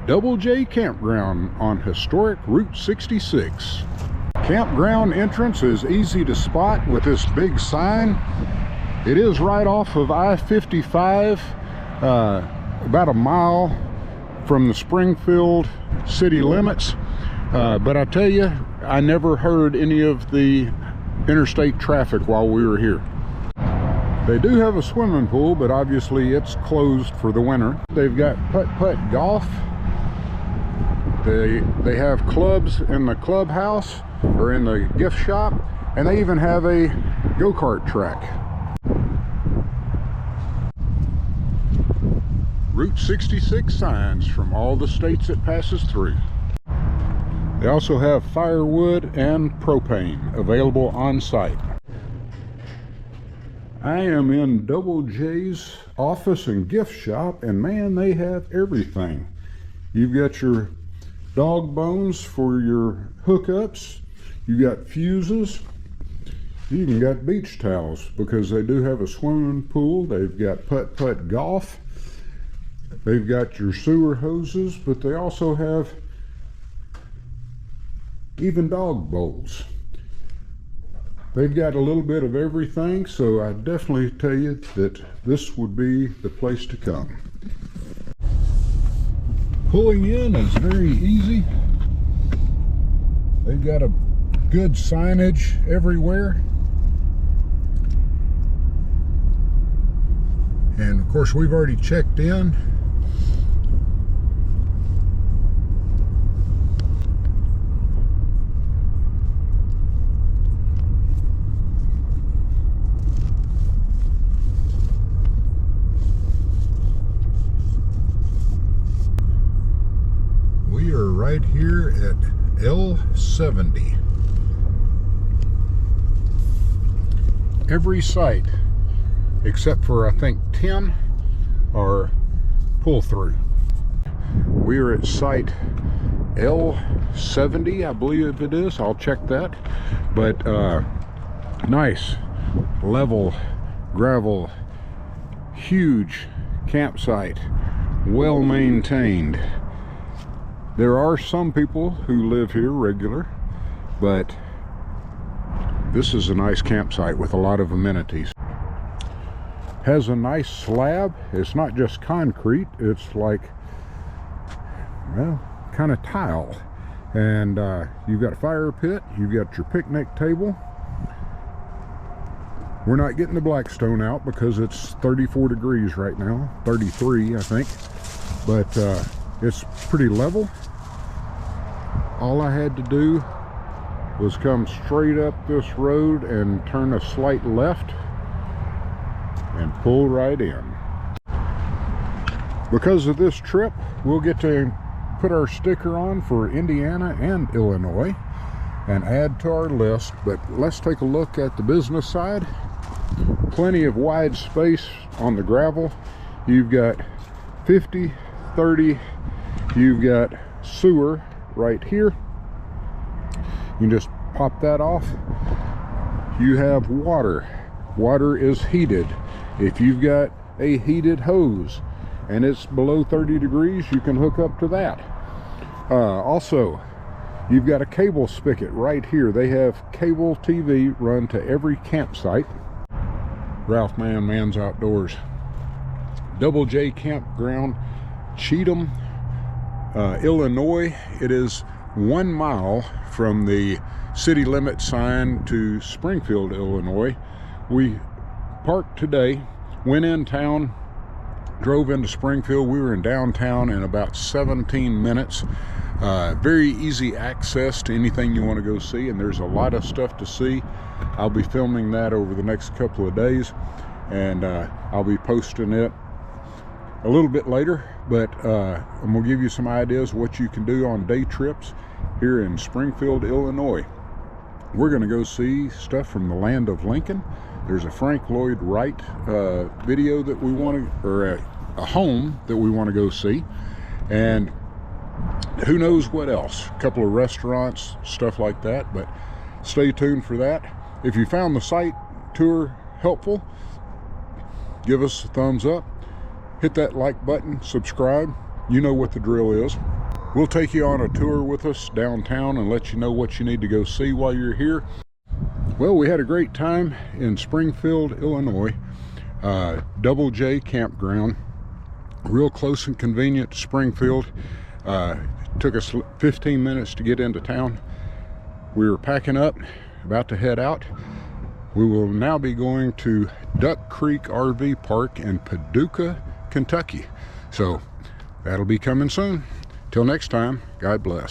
Double J Campground on historic Route 66. Campground entrance is easy to spot with this big sign. It is right off of I-55, about a mile from the Springfield city limits. But I tell you, I never heard any of the interstate traffic while we were here. They do have a swimming pool, but obviously it's closed for the winter. They've got putt-putt golf. They have clubs in the clubhouse or in the gift shop, and they even have a go-kart track. Route 66 signs from all the states it passes through. They also have firewood and propane available on site. I am in Double J's office and gift shop, and man, they have everything. You've got your dog bones for your hookups. You got fuses. You even got beach towels because they do have a swimming pool. They've got putt-putt golf. They've got your sewer hoses, but they also have even dog bowls. They've got a little bit of everything, so I definitely tell you that this would be the place to come. Pulling in is very easy. They've got a good signage everywhere. And of course, we've already checked in. We are right here at L70. Every site, except for I think 10, are pull through. We are at site L70, I believe it is. I'll check that. But nice, level, gravel, huge campsite, well maintained. There are some people who live here regular, but this is a nice campsite with a lot of amenities. Has a nice slab. It's not just concrete, it's like, well, kind of tile. And you've got a fire pit, you've got your picnic table. We're not getting the Blackstone out because it's 34 degrees right now, 33 I think, but it's pretty level. All I had to do was come straight up this road and turn a slight left and pull right in. Because of this trip, we'll get to put our sticker on for Indiana and Illinois and add to our list. But let's take a look at the business side. Plenty of wide space on the gravel. You've got 50, 30, you've got sewer right here. You can just pop that off. You have water. Water is heated. If you've got a heated hose and it's below 30 degrees, you can hook up to that. Also, you've got a cable spigot right here. They have cable TV run to every campsite. Ralph Man's Outdoors. Double J Campground, Chatham, Illinois. It is 1 mile from the city limit sign to Springfield, Illinois. We parked today, went in town, drove into Springfield. We were in downtown in about 17 minutes. Very easy access to anything you want to go see, and there's a lot of stuff to see. I'll be filming that over the next couple of days, and I'll be posting it a little bit later, but I'm gonna give you some ideas what you can do on day trips here in Springfield, Illinois. We're gonna go see stuff from the land of Lincoln. There's a Frank Lloyd Wright video that we want to, or a home that we want to go see, and who knows what else. A couple of restaurants, stuff like that, but stay tuned for that. If you found the site tour helpful, give us a thumbs up, hit that like button, subscribe. You know what the drill is. We'll take you on a tour with us downtown and let you know what you need to go see while you're here. Well, we had a great time in Springfield, Illinois. Double J Campground, real close and convenient to Springfield. Took us 15 minutes to get into town. We were packing up, about to head out. We will now be going to Duck Creek RV Park in Paducah, Kentucky. So that'll be coming soon. Till next time, God bless.